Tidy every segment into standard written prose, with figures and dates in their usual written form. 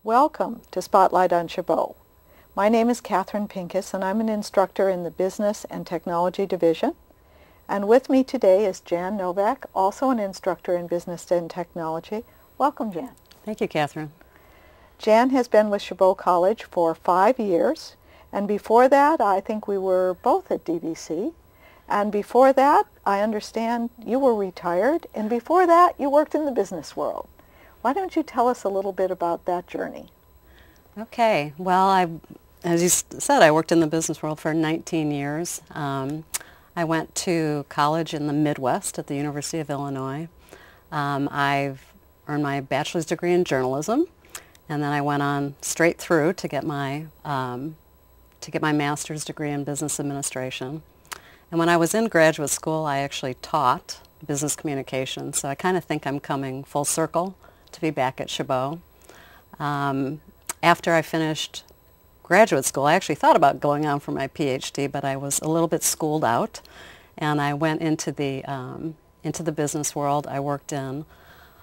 Welcome to Spotlight on Chabot. My name is Catherine Pincus and I'm an instructor in the Business and Technology Division. And with me today is Jan Novak, also an instructor in Business and Technology. Welcome, Jan. Thank you, Catherine. Jan has been with Chabot College for 5 years, and before that I think we were both at DVC. And before that, I understand you were retired, and before that you worked in the business world. Why don't you tell us a little bit about that journey? Okay. Well, as you said, I worked in the business world for 19 years. I went to college in the Midwest at the University of Illinois. I've earned my bachelor's degree in journalism, and then I went on straight through to get my master's degree in business administration. And when I was in graduate school, I actually taught business communication, so I kind of think I'm coming full circle to be back at Chabot. After I finished graduate school, I actually thought about going on for my PhD, but I was a little bit schooled out, and I went into the business world. I worked in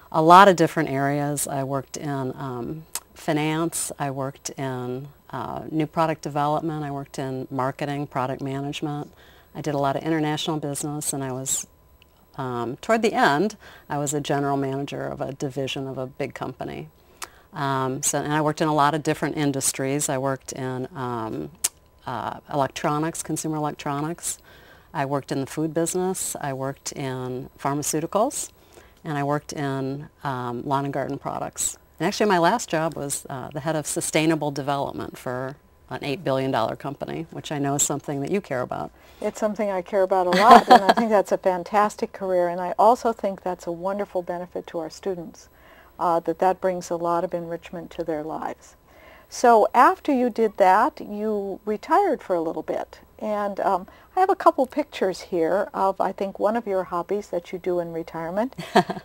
a lot of different areas. I worked in finance. I worked in new product development. I worked in marketing, product management. I did a lot of international business, and I was, toward the end, I was a general manager of a division of a big company. And I worked in a lot of different industries. I worked in electronics, consumer electronics. I worked in the food business. I worked in pharmaceuticals, and I worked in lawn and garden products. And actually, my last job was the head of sustainable development for an $8 billion company, which I know is something that you care about. It's something I care about a lot, and I think that's a fantastic career, and I also think that's a wonderful benefit to our students, that brings a lot of enrichment to their lives. So after you did that, you retired for a little bit, and I have a couple pictures here of, I think, one of your hobbies that you do in retirement.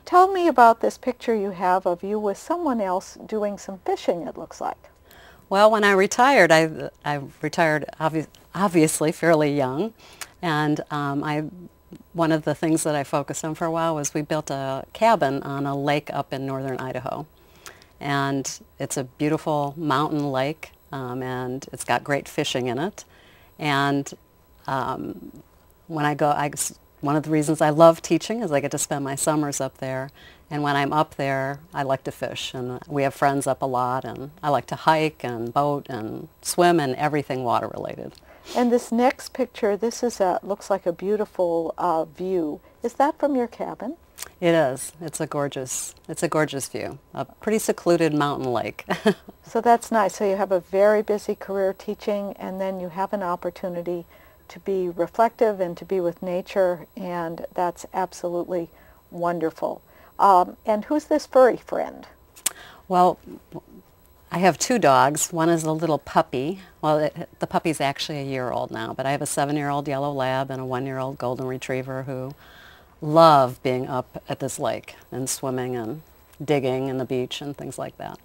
Tell me about this picture you have of you with someone else doing some fishing, it looks like. Well, when I retired, I retired obviously fairly young, and one of the things that I focused on for a while was we built a cabin on a lake up in northern Idaho. And it's a beautiful mountain lake, and it's got great fishing in it. And when I go, one of the reasons I love teaching is I get to spend my summers up there. And when I'm up there, I like to fish. And we have friends up a lot, and I like to hike and boat and swim and everything water related. And this next picture, this is looks like a beautiful view. Is that from your cabin? It is. It's a gorgeous view. A pretty secluded mountain lake. So that's nice. So you have a very busy career teaching, and then you have an opportunity to be reflective and to be with nature, and that's absolutely wonderful. And who's this furry friend? Well, I have two dogs. One is a little puppy. Well, the puppy's actually a year old now, but I have a 7-year-old yellow lab and a 1-year-old golden retriever who love being up at this lake and swimming and digging in the beach and things like that.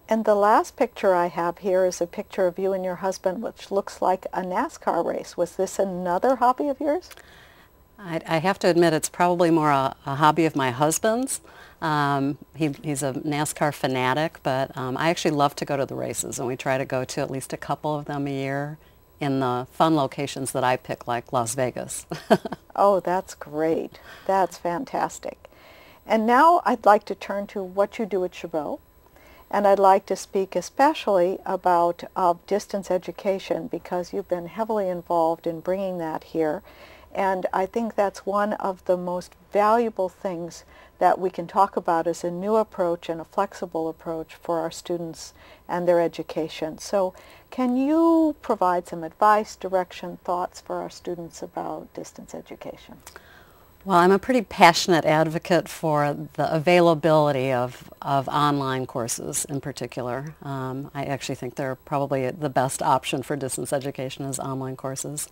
And the last picture I have here is a picture of you and your husband, which looks like a NASCAR race. Was this another hobby of yours? I have to admit it's probably more a hobby of my husband's. He's a NASCAR fanatic, but I actually love to go to the races, and we try to go to at least a couple of them a year in the fun locations that I pick, like Las Vegas. Oh, that's great. That's fantastic. And now I'd like to turn to what you do at Chabot, and I'd like to speak especially about distance education, because you've been heavily involved in bringing that here. And I think that's one of the most valuable things that we can talk about as a new approach and a flexible approach for our students and their education. So can you provide some advice, direction, thoughts for our students about distance education? Well, I'm a pretty passionate advocate for the availability of online courses in particular. I actually think they're probably the best option for distance education is online courses.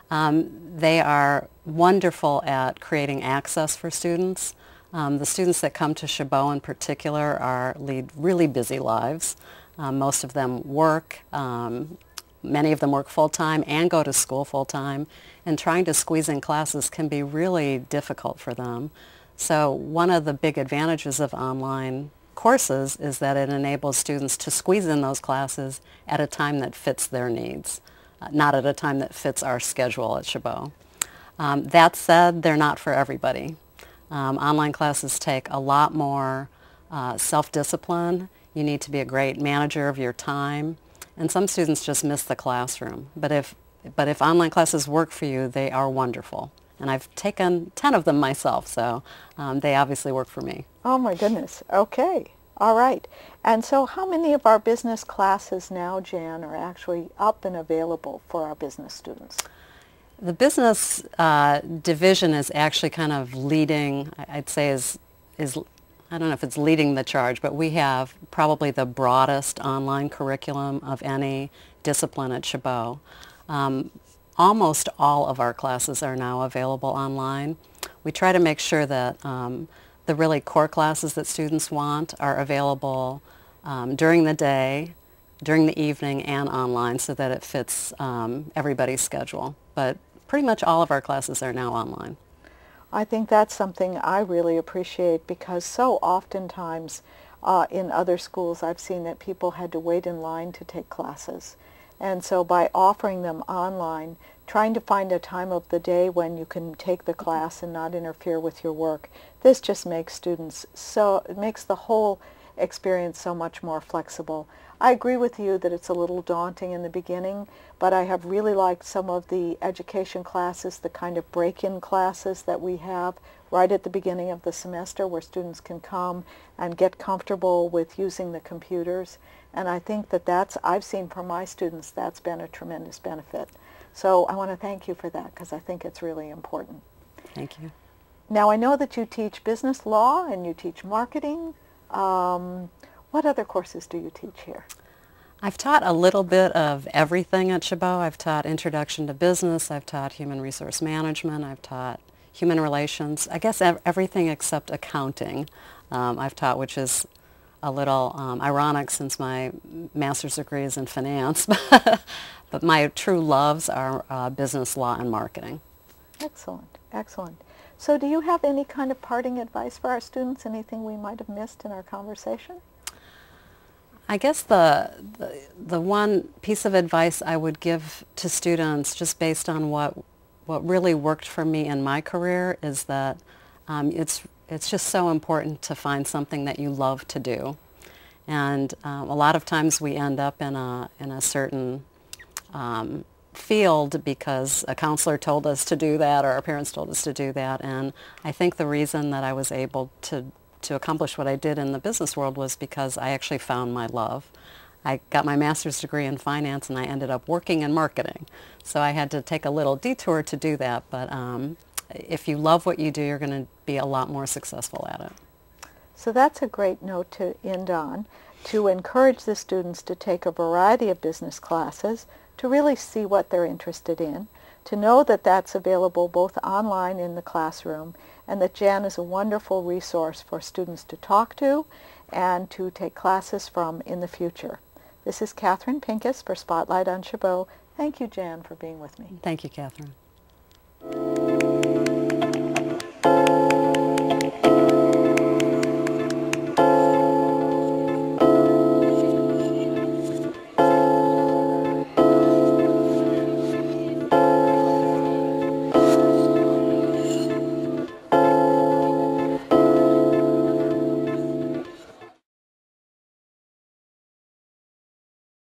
They are wonderful at creating access for students. The students that come to Chabot in particular lead really busy lives. Most of them work. Many of them work full-time and go to school full-time, and trying to squeeze in classes can be really difficult for them. So one of the big advantages of online courses is that it enables students to squeeze in those classes at a time that fits their needs, not at a time that fits our schedule at Chabot. That said, they're not for everybody. Online classes take a lot more self-discipline. You need to be a great manager of your time, and some students just miss the classroom. But if online classes work for you, they are wonderful. And I've taken 10 of them myself, so they obviously work for me. Oh my goodness. Okay. All right. And so how many of our business classes now, Jan, are actually up and available for our business students? The business division is actually kind of leading, I'd say is I don't know if it's leading the charge, but we have probably the broadest online curriculum of any discipline at Chabot. Almost all of our classes are now available online. We try to make sure that the really core classes that students want are available during the day, during the evening, and online so that it fits everybody's schedule. But pretty much all of our classes are now online. I think that's something I really appreciate, because so oftentimes in other schools I've seen that people had to wait in line to take classes. And so by offering them online, trying to find a time of the day when you can take the class and not interfere with your work, this just makes students it makes the whole experience so much more flexible. I agree with you that it's a little daunting in the beginning, but I have really liked some of the education classes, the kind of break-in classes that we have right at the beginning of the semester where students can come and get comfortable with using the computers. And I think that I've seen from my students, that's been a tremendous benefit. So I want to thank you for that, because I think it's really important. Thank you. Now I know that you teach business law and you teach marketing. What other courses do you teach here? I've taught a little bit of everything at Chabot. I've taught Introduction to Business, I've taught Human Resource Management, I've taught Human Relations, I guess everything except accounting I've taught, which is a little ironic since my master's degree is in finance, but my true loves are business law and marketing. Excellent, excellent. So do you have any kind of parting advice for our students, anything we might have missed in our conversation? I guess the one piece of advice I would give to students, just based on what really worked for me in my career, is that it's just so important to find something that you love to do. And a lot of times we end up in a certain field because a counselor told us to do that or our parents told us to do that. And I think the reason that I was able to accomplish what I did in the business world was because I actually found my love. I got my master's degree in finance and I ended up working in marketing. So I had to take a little detour to do that, but if you love what you do, you're going to be a lot more successful at it. So that's a great note to end on, to encourage the students to take a variety of business classes, to really see what they're interested in, to know that that's available both online in the classroom, and that Jan is a wonderful resource for students to talk to and to take classes from in the future. This is Catherine Pincus for Spotlight on Chabot. Thank you, Jan, for being with me. Thank you, Catherine.